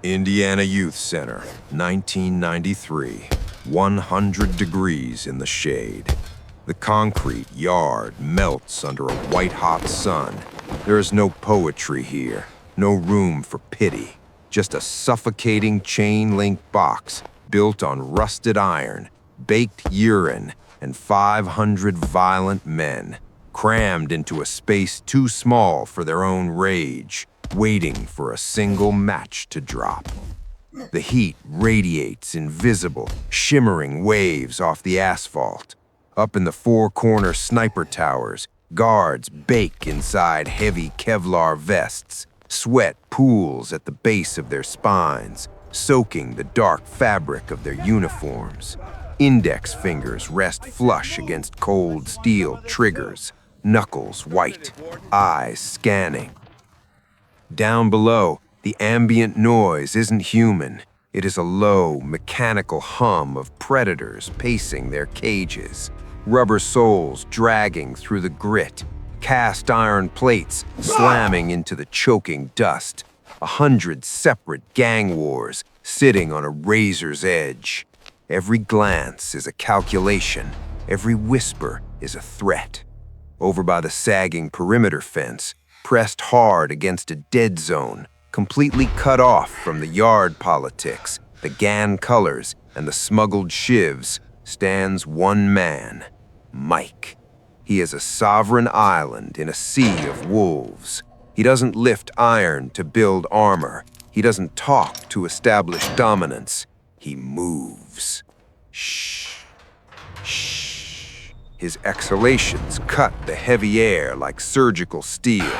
Indiana Youth Center, 1993. 100 degrees in the shade. The concrete yard melts under a white-hot sun. There is no poetry here, no room for pity. Just a suffocating chain-link box built on rusted iron, baked urine, and 500 violent men, crammed into a space too small for their own rage, waiting for a single match to drop. The heat radiates invisible, shimmering waves off the asphalt. Up in the four-corner sniper towers, guards bake inside heavy Kevlar vests. Sweat pools at the base of their spines, soaking the dark fabric of their uniforms. Index fingers rest flush against cold steel triggers, knuckles white, eyes scanning. Down below, the ambient noise isn't human. It is a low, mechanical hum of predators pacing their cages, rubber soles dragging through the grit, cast iron plates slamming into the choking dust, 100 separate gang wars sitting on a razor's edge. Every glance is a calculation, every whisper is a threat. Over by the sagging perimeter fence, pressed hard against a dead zone, completely cut off from the yard politics, the GAN colors, and the smuggled shivs, stands one man, Mike. He is a sovereign island in a sea of wolves. He doesn't lift iron to build armor. He doesn't talk to establish dominance. He moves. Shh. Shh. His exhalations cut the heavy air like surgical steel.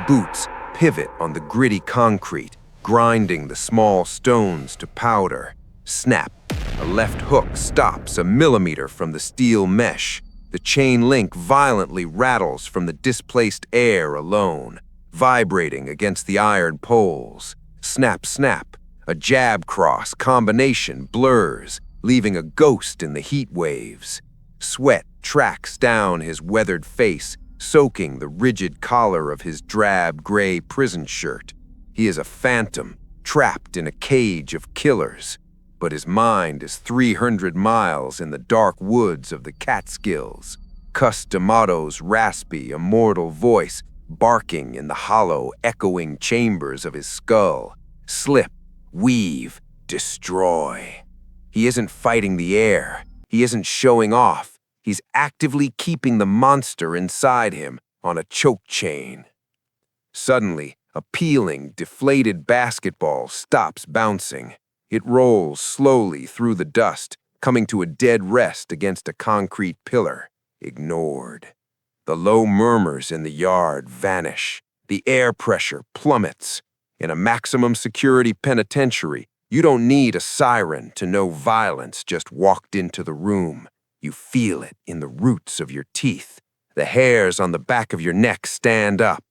Boots pivot on the gritty concrete, grinding the small stones to powder. Snap. A left hook stops a millimeter from the steel mesh. The chain link violently rattles from the displaced air alone, vibrating against the iron poles. Snap, snap. A jab cross combination blurs, leaving a ghost in the heat waves. Sweat tracks down his weathered face, soaking the rigid collar of his drab gray prison shirt. He is a phantom, trapped in a cage of killers, but his mind is 300 miles in the dark woods of the Catskills. Cus D'Amato's raspy, immortal voice barking in the hollow, echoing chambers of his skull. Slip, weave, destroy. He isn't fighting the air. He isn't showing off. He's actively keeping the monster inside him on a choke chain. Suddenly, a peeling, deflated basketball stops bouncing. It rolls slowly through the dust, coming to a dead rest against a concrete pillar, ignored. The low murmurs in the yard vanish. The air pressure plummets. In a maximum security penitentiary, you don't need a siren to know violence just walked into the room. You feel it in the roots of your teeth. The hairs on the back of your neck stand up.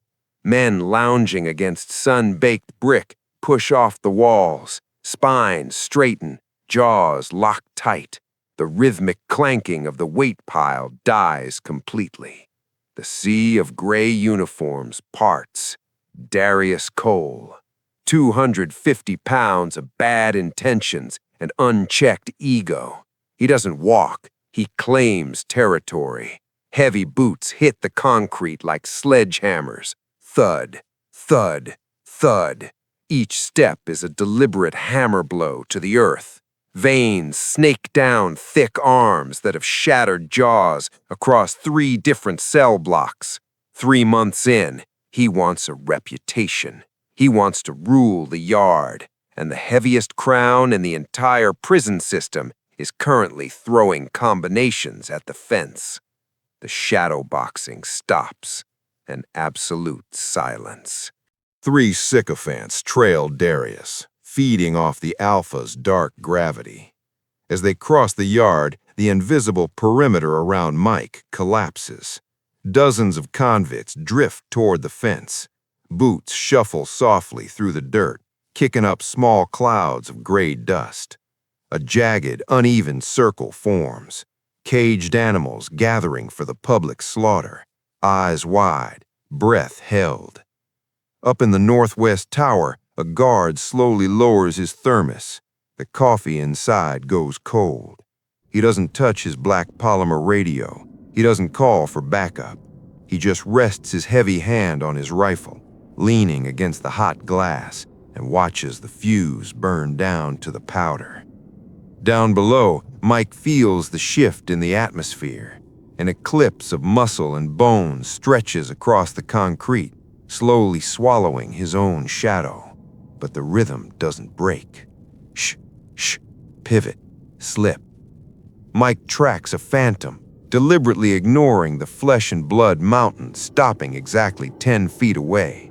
Men lounging against sun-baked brick push off the walls. Spines straighten, jaws locked tight. The rhythmic clanking of the weight pile dies completely. The sea of gray uniforms parts. Darius Cole. 250 pounds of bad intentions and unchecked ego. He doesn't walk. He claims territory. Heavy boots hit the concrete like sledgehammers. Thud, thud, thud. Each step is a deliberate hammer blow to the earth. Veins snake down thick arms that have shattered jaws across 3 different cell blocks. 3 months in, he wants a reputation. He wants to rule the yard, and the heaviest crown in the entire prison system is currently throwing combinations at the fence. The shadow boxing stops, an absolute silence. 3 sycophants trail Darius, feeding off the Alpha's dark gravity. As they cross the yard, the invisible perimeter around Mike collapses. Dozens of convicts drift toward the fence. Boots shuffle softly through the dirt, kicking up small clouds of gray dust. A jagged, uneven circle forms. Caged animals gathering for the public slaughter, eyes wide, breath held. Up in the northwest tower, A guard slowly lowers his thermos. The coffee inside goes cold. He doesn't touch his black polymer radio. He doesn't call for backup. He just rests his heavy hand on his rifle, leaning against the hot glass, and watches the fuse burn down to the powder. Down below, Mike feels the shift in the atmosphere. An eclipse of muscle and bone stretches across the concrete, slowly swallowing his own shadow. But the rhythm doesn't break. Shh, shh, pivot, slip. Mike tracks a phantom, deliberately ignoring the flesh and blood mountain stopping exactly 10 feet away.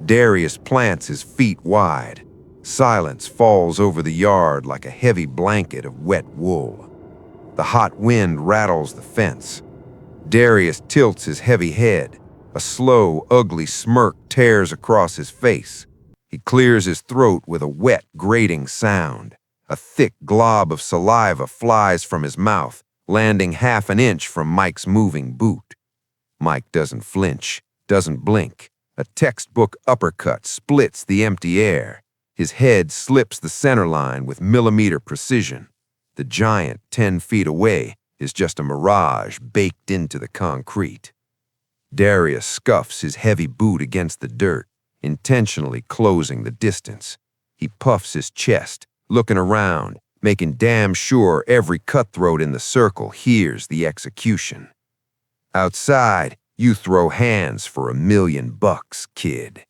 Darius plants his feet wide. Silence falls over the yard like a heavy blanket of wet wool. The hot wind rattles the fence. Darius tilts his heavy head. A slow, ugly smirk tears across his face. He clears his throat with a wet, grating sound. A thick glob of saliva flies from his mouth, landing half an inch from Mike's moving boot. Mike doesn't flinch, doesn't blink. A textbook uppercut splits the empty air. His head slips the center line with millimeter precision. The giant 10 feet away is just a mirage baked into the concrete. Darius scuffs his heavy boot against the dirt, intentionally closing the distance. He puffs his chest, looking around, making damn sure every cutthroat in the circle hears the execution. Outside, you throw hands for $1 million, kid.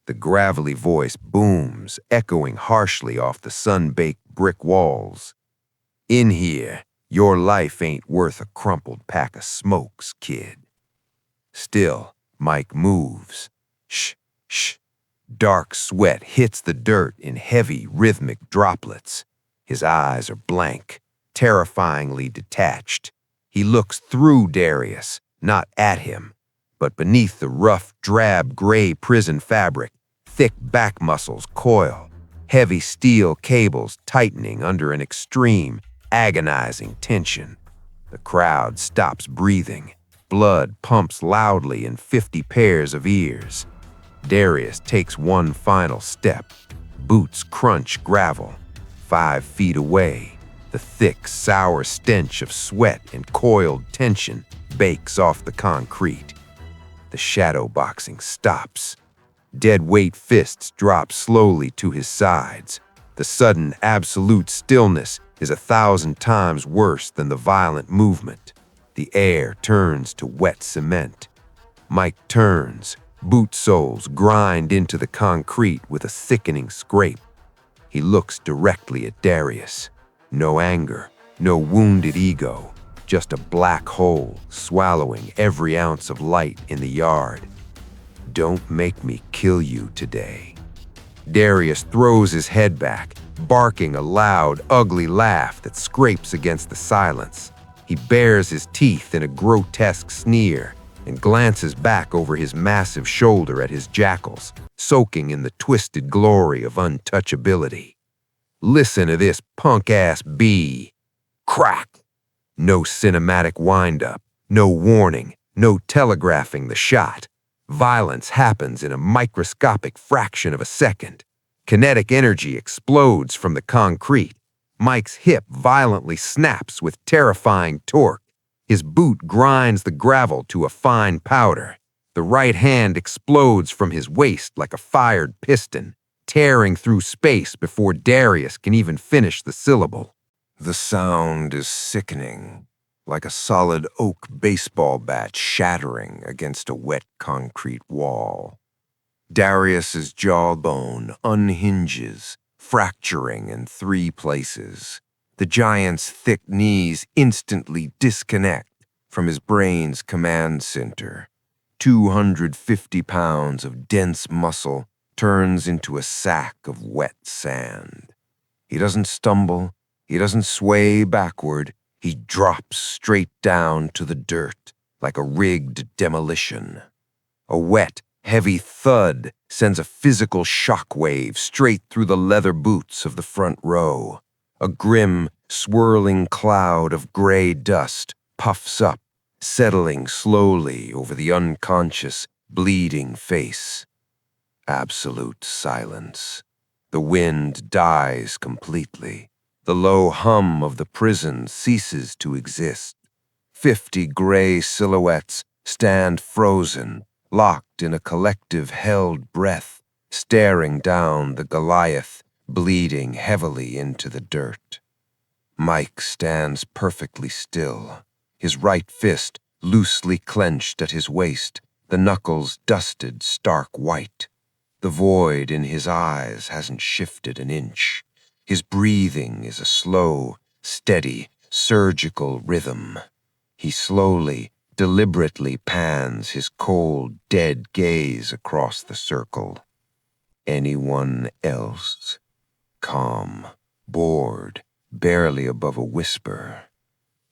The gravelly voice booms, echoing harshly off the sun-baked brick walls. In here, your life ain't worth a crumpled pack of smokes, kid. Still, Mike moves. Shh, shh. Dark sweat hits the dirt in heavy, rhythmic droplets. His eyes are blank, terrifyingly detached. He looks through Darius, not at him, but beneath the rough, drab gray prison fabric, thick back muscles coil, heavy steel cables tightening under an extreme, agonizing tension. The crowd stops breathing. Blood pumps loudly in 50 pairs of ears. Darius takes one final step. Boots crunch gravel. 5 feet away, the thick, sour stench of sweat and coiled tension bakes off the concrete. The shadow boxing stops. Dead weight fists drop slowly to his sides. The sudden, absolute stillness is 1,000 times worse than the violent movement. The air turns to wet cement. Mike turns. Boot soles grind into the concrete with a thickening scrape. He looks directly at Darius. No anger, no wounded ego, just a black hole swallowing every ounce of light in the yard. Don't make me kill you today. Darius throws his head back, barking a loud, ugly laugh that scrapes against the silence. He bares his teeth in a grotesque sneer and glances back over his massive shoulder at his jackals, soaking in the twisted glory of untouchability. Listen to this punk-ass bee. Crack! No cinematic wind-up, no warning, no telegraphing the shot. Violence happens in a microscopic fraction of a second. Kinetic energy explodes from the concrete. Mike's hip violently snaps with terrifying torque. His boot grinds the gravel to a fine powder. The right hand explodes from his waist like a fired piston, tearing through space before Darius can even finish the syllable. The sound is sickening, like a solid oak baseball bat shattering against a wet concrete wall. Darius's jawbone unhinges, fracturing in 3 places. The giant's thick knees instantly disconnect from his brain's command center. 250 pounds of dense muscle turns into a sack of wet sand. He doesn't stumble, he doesn't sway backward, he drops straight down to the dirt like a rigged demolition. A wet, heavy thud sends a physical shockwave straight through the leather boots of the front row. A grim, swirling cloud of gray dust puffs up, settling slowly over the unconscious, bleeding face. Absolute silence. The wind dies completely. The low hum of the prison ceases to exist. 50 gray silhouettes stand frozen, locked in a collective held breath, staring down the Goliath, bleeding heavily into the dirt. Mike stands perfectly still, his right fist loosely clenched at his waist, the knuckles dusted stark white. The void in his eyes hasn't shifted an inch. His breathing is a slow, steady, surgical rhythm. He slowly, deliberately pans his cold, dead gaze across the circle. Anyone else? Calm, bored, barely above a whisper.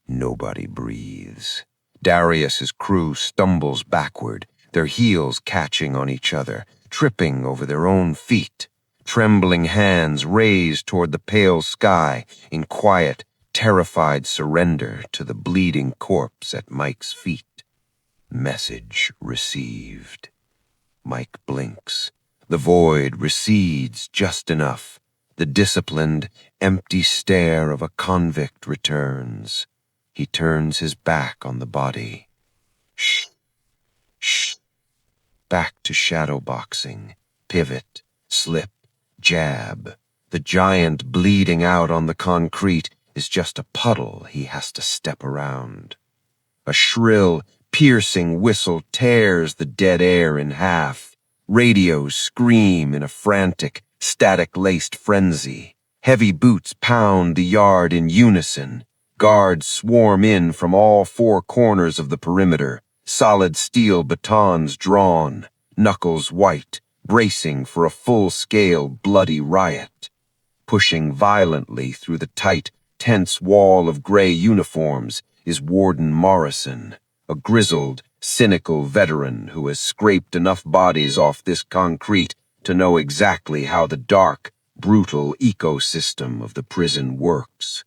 Nobody breathes. Darius's crew stumbles backward, their heels catching on each other, tripping over their own feet. Trembling hands raised toward the pale sky in quiet, terrified surrender to the bleeding corpse at Mike's feet. Message received. Mike blinks. The void recedes just enough. The disciplined, empty stare of a convict returns. He turns his back on the body. Shh, shh. Back to shadow boxing. Pivot, slip, jab. The giant bleeding out on the concrete is just a puddle he has to step around. A shrill, piercing whistle tears the dead air in half. Radios scream in a frantic, static-laced frenzy. Heavy boots pound the yard in unison. Guards swarm in from all four corners of the perimeter, solid steel batons drawn, knuckles white, bracing for a full-scale bloody riot. Pushing violently through the tight, tense wall of gray uniforms is Warden Morrison, a grizzled, cynical veteran who has scraped enough bodies off this concrete to know exactly how the dark, brutal ecosystem of the prison works.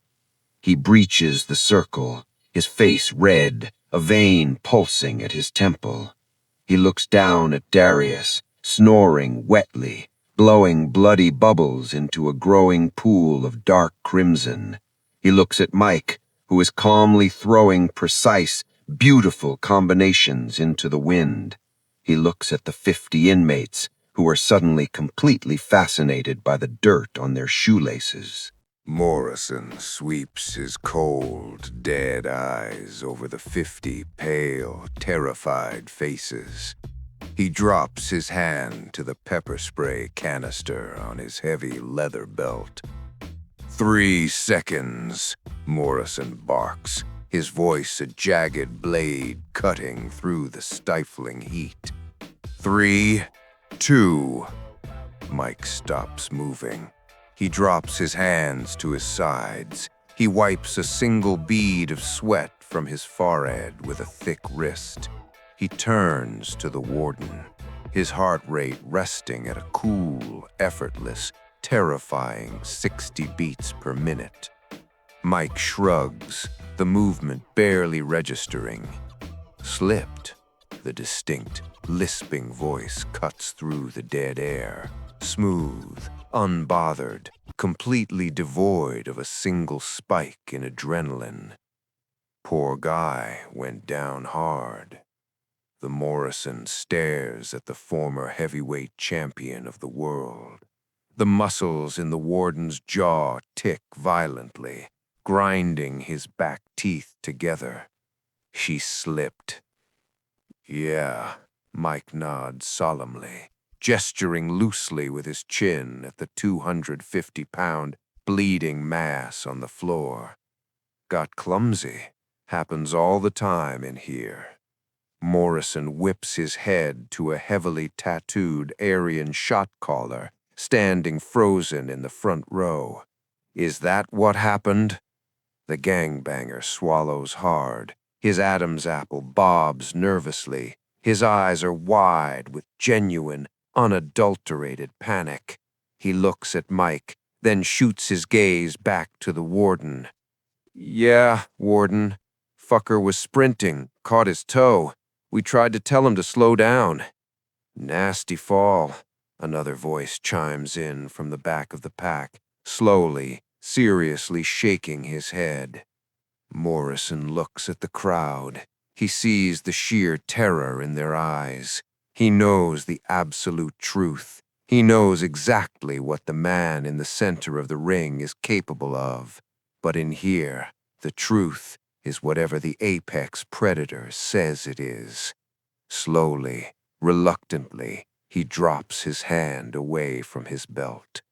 He breaches the circle, his face red, a vein pulsing at his temple. He looks down at Darius, snoring wetly, blowing bloody bubbles into a growing pool of dark crimson. He looks at Mike, who is calmly throwing precise, beautiful combinations into the wind. He looks at the 50 inmates, who are suddenly completely fascinated by the dirt on their shoelaces. Morrison sweeps his cold, dead eyes over the 50 pale, terrified faces. He drops his hand to the pepper spray canister on his heavy leather belt. 3 seconds, Morrison barks, his voice a jagged blade cutting through the stifling heat. 3, 2. Mike stops moving. He drops his hands to his sides. He wipes a single bead of sweat from his forehead with a thick wrist. He turns to the warden, his heart rate resting at a cool, effortless, terrifying 60 beats per minute. Mike shrugs, the movement barely registering. Slipped. The distinct, lisping voice cuts through the dead air, smooth, unbothered, completely devoid of a single spike in adrenaline. Poor guy went down hard. The Morrison stares at the former heavyweight champion of the world. The muscles in the warden's jaw tick violently, grinding his back teeth together. She slipped. Yeah, Mike nods solemnly, gesturing loosely with his chin at the 250-pound bleeding mass on the floor. Got clumsy. Happens all the time in here. Morrison whips his head to a heavily tattooed Aryan shot caller standing frozen in the front row. Is that what happened? The gangbanger swallows hard. His Adam's apple bobs nervously. His eyes are wide with genuine, unadulterated panic. He looks at Mike, then shoots his gaze back to the warden. Yeah, warden. Fucker was sprinting, caught his toe. We tried to tell him to slow down. Nasty fall. Another voice chimes in from the back of the pack, slowly, seriously shaking his head. Morrison looks at the crowd. He sees the sheer terror in their eyes. He knows the absolute truth. He knows exactly what the man in the center of the ring is capable of. But in here, the truth is whatever the apex predator says it is. Slowly, reluctantly, he drops his hand away from his belt.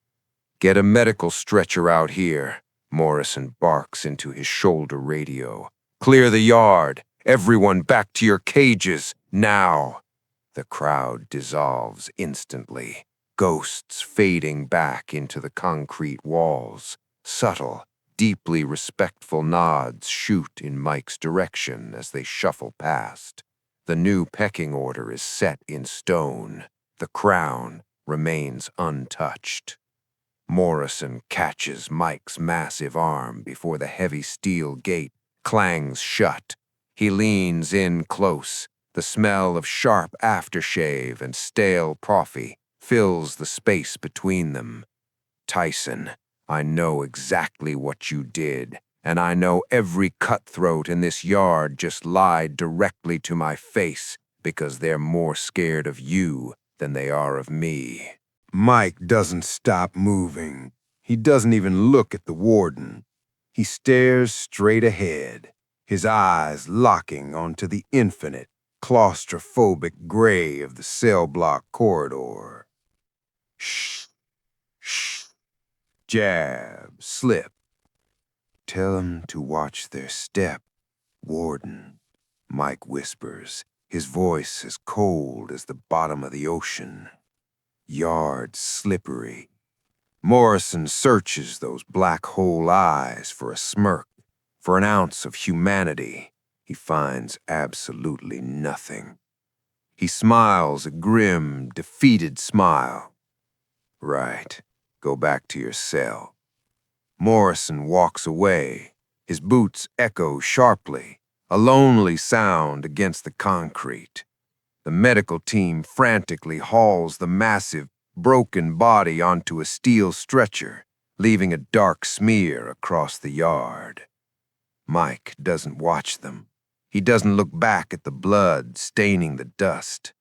"Get a medical stretcher out here," Morrison barks into his shoulder radio. "Clear the yard! Everyone back to your cages, now!" The crowd dissolves instantly, ghosts fading back into the concrete walls. Subtle, deeply respectful nods shoot in Mike's direction as they shuffle past. The new pecking order is set in stone. The crown remains untouched. Morrison catches Mike's massive arm before the heavy steel gate clangs shut. He leans in close. The smell of sharp aftershave and stale coffee fills the space between them. "Tyson, I know exactly what you did, and I know every cutthroat in this yard just lied directly to my face because they're more scared of you than they are of me." Mike doesn't stop moving. He doesn't even look at the warden. He stares straight ahead, his eyes locking onto the infinite, claustrophobic gray of the cell block corridor. Shh, shh, jab, slip. "Tell 'em to watch their step, warden," Mike whispers, his voice as cold as the bottom of the ocean. Yard slippery. Morrison searches those black hole eyes for a smirk, for an ounce of humanity. He finds absolutely nothing. He smiles a grim, defeated smile. "Right, go back to your cell." Morrison walks away. His boots echo sharply, a lonely sound against the concrete. The medical team frantically hauls the massive, broken body onto a steel stretcher, leaving a dark smear across the yard. Mike doesn't watch them. He doesn't look back at the blood staining the dust.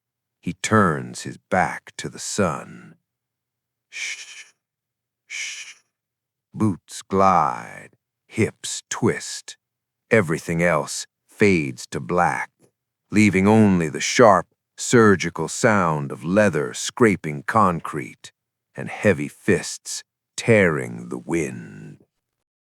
He turns his back to the sun. Shh, shh. Boots glide, hips twist. Everything else fades to black, leaving only the sharp, surgical sound of leather scraping concrete and heavy fists tearing the wind.